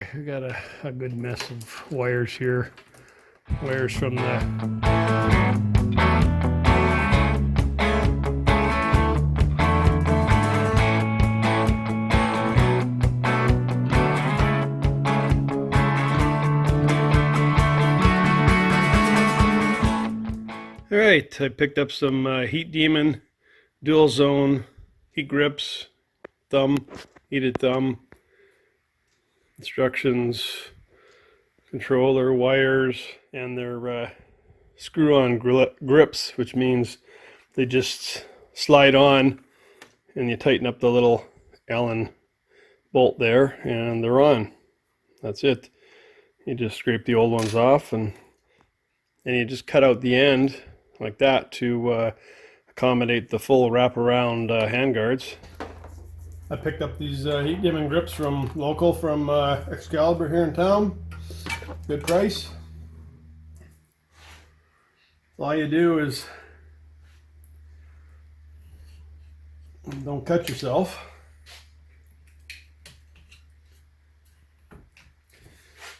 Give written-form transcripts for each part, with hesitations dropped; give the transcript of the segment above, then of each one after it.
I got a good mess of wires here. Wires from the All right, I picked up some Heat Demon dual zone heat grips, heated thumb, instructions, controller, wires, and their screw-on grips, which means they just slide on and you tighten up the little Allen bolt there and they're on. That's it. You just scrape the old ones off and you just cut out the end like that to accommodate the full wraparound handguards. I picked up these heat demon grips from Excalibur here in town. Good price. All you do is don't cut yourself.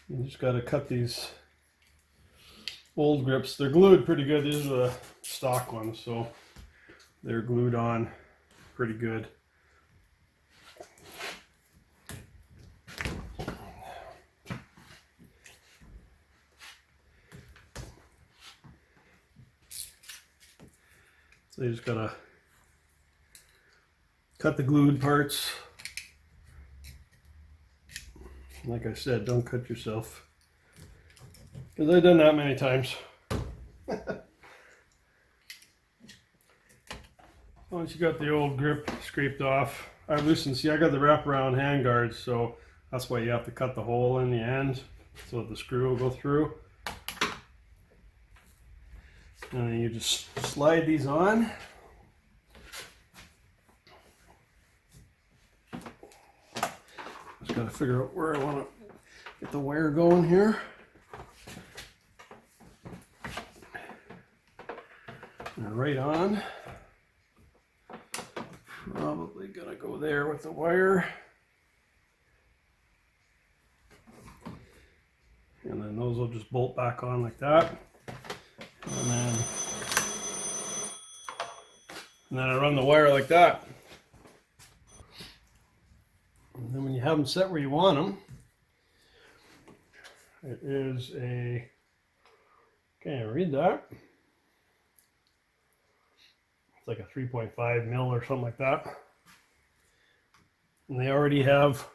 You just got to cut these old grips. They're glued pretty good. These are the stock ones, so they're glued on pretty good. So you just gotta cut the glued parts. Like I said, don't cut yourself, because I've done that many times. Once you got the old grip scraped off, I loosened. See, I got the wraparound hand guards, so that's why you have to cut the hole in the end so the screw will go through. And then you just slide these on. Just got to figure out where I want to get the wire going here. And right on. Probably gonna go there with the wire. And then those will just bolt back on like that. And then I run the wire like that. And then when you have them set where you want them, it is a, can't read that. It's like a 3.5 mil or something like that. And they already have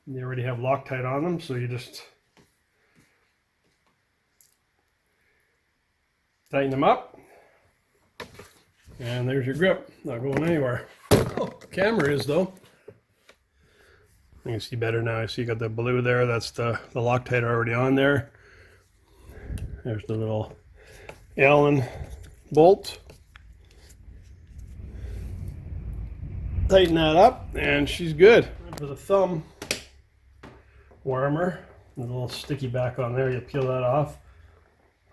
Loctite on them, so you just tighten them up. And there's your grip, not going anywhere. Oh, the camera is though. You can see better now. I see you got the blue there. That's the Loctite already on there. There's the little Allen bolt. Tighten that up and she's good. For the thumb warmer, a little sticky back on there, you peel that off,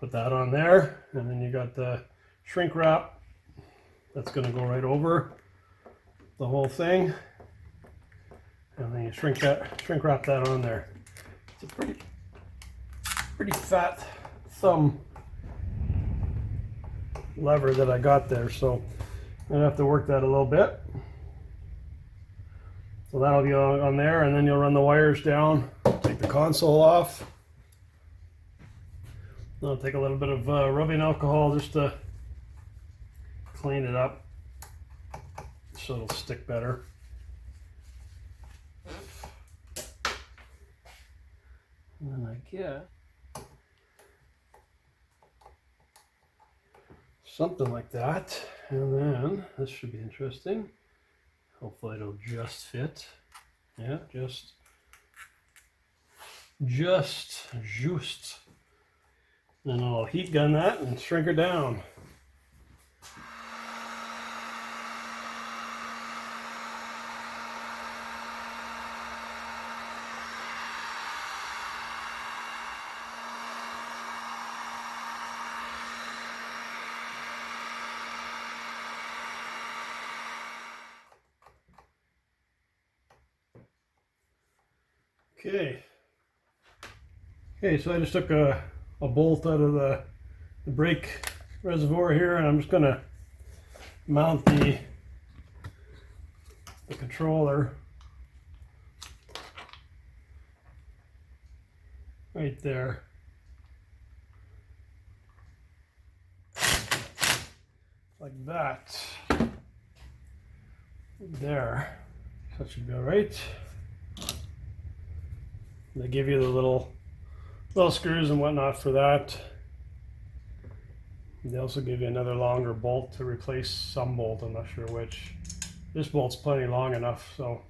put that on there, and then you got the shrink wrap. That's going to go right over the whole thing, and then you shrink wrap that on there. It's a pretty fat thumb lever that I got there, so I'm going to have to work that a little bit. So that'll be on there, and then you'll run the wires down, take the console off. I'll take a little bit of rubbing alcohol just to clean it up so it'll stick better. And then I get something like that, and then this should be interesting. Hopefully it'll just fit. Yeah, just. Then I'll heat gun that and shrink her down. Okay. Okay, so I just took a bolt out of the brake reservoir here, and I'm just gonna mount the controller right there. Like that. There. That should be alright. They give you the little screws and whatnot for that. They also give you another longer bolt to replace some bolt, I'm not sure which. This bolt's plenty long enough, so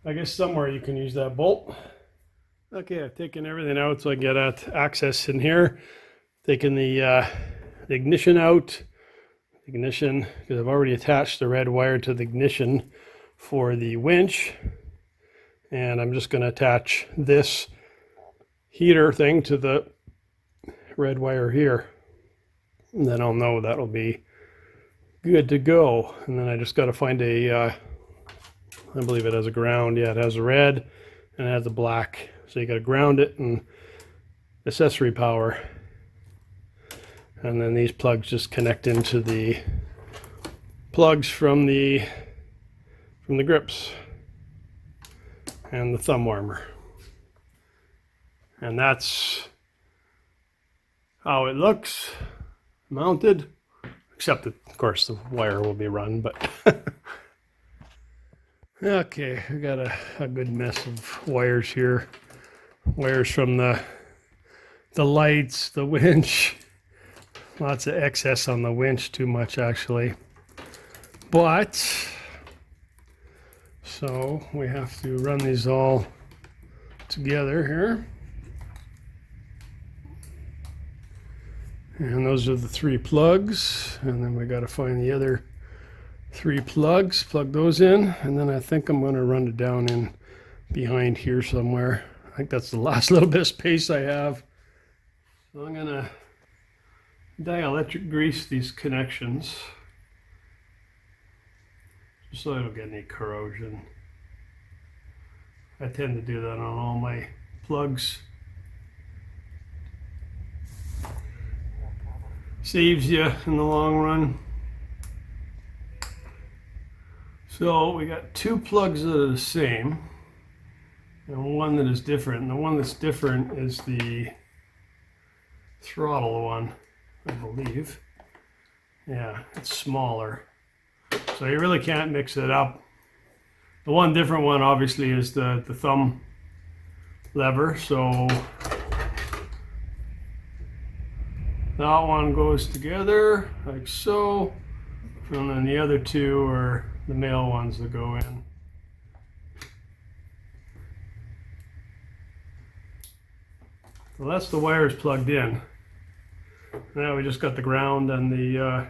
I guess somewhere you can use that bolt. Okay, I've taken everything out so I get at access in here. Taken the ignition out. Ignition, because I've already attached the red wire to the ignition for the winch. And I'm just going to attach this heater thing to the red wire here. And then I'll know that'll be good to go. And then I just got to find a, I believe it has a ground. Yeah, it has a red and it has a black. So you got to ground it and accessory power. And then these plugs just connect into the plugs from the grips and the thumb warmer. And that's how it looks mounted, except that, of course, the wire will be run, but okay, we got a good mess of wires here. Wires from the lights, the winch. Lots of excess on the winch, too much actually. But, so we have to run these all together here. And those are the 3 plugs. And then we got to find the other 3 plugs, plug those in. And then I think I'm going to run it down in behind here somewhere. I think that's the last little bit of space I have. So I'm going to dielectric grease these connections just so I don't get any corrosion. I tend to do that on all my plugs. Saves you in the long run. So we got 2 plugs that are the same and one that is different. And the one that's different is the throttle one, I believe. Yeah, it's smaller. So you really can't mix it up. The one different one obviously is the thumb lever. So that one goes together like so. And then the other 2 are the male ones that go in. So that's the wires plugged in. Now we just got the ground and the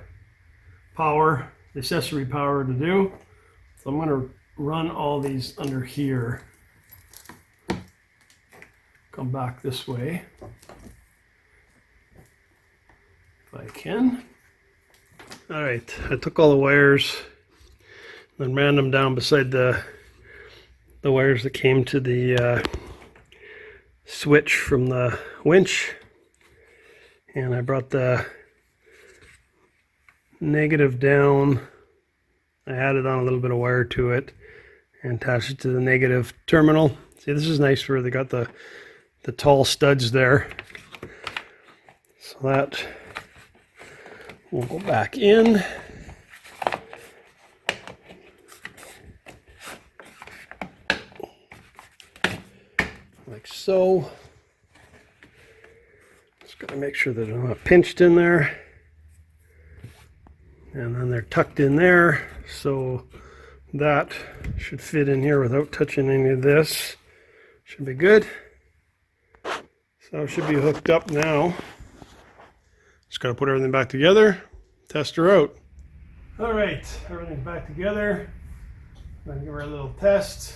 power, the accessory power to do. So I'm going to run all these under here. Come back this way if I can. All right, I took all the wires and ran them down beside the wires that came to the switch from the winch. And I brought the negative down. I added on a little bit of wire to it and attached it to the negative terminal. See, this is nice where they got the tall studs there. So that will go back in. Like so. Just got to make sure that they're not pinched in there. And then they're tucked in there, so that should fit in here without touching any of this. Should be good. So it should be hooked up now. Just got to put everything back together, test her out. All right, everything's back together. I'm going to give her a little test.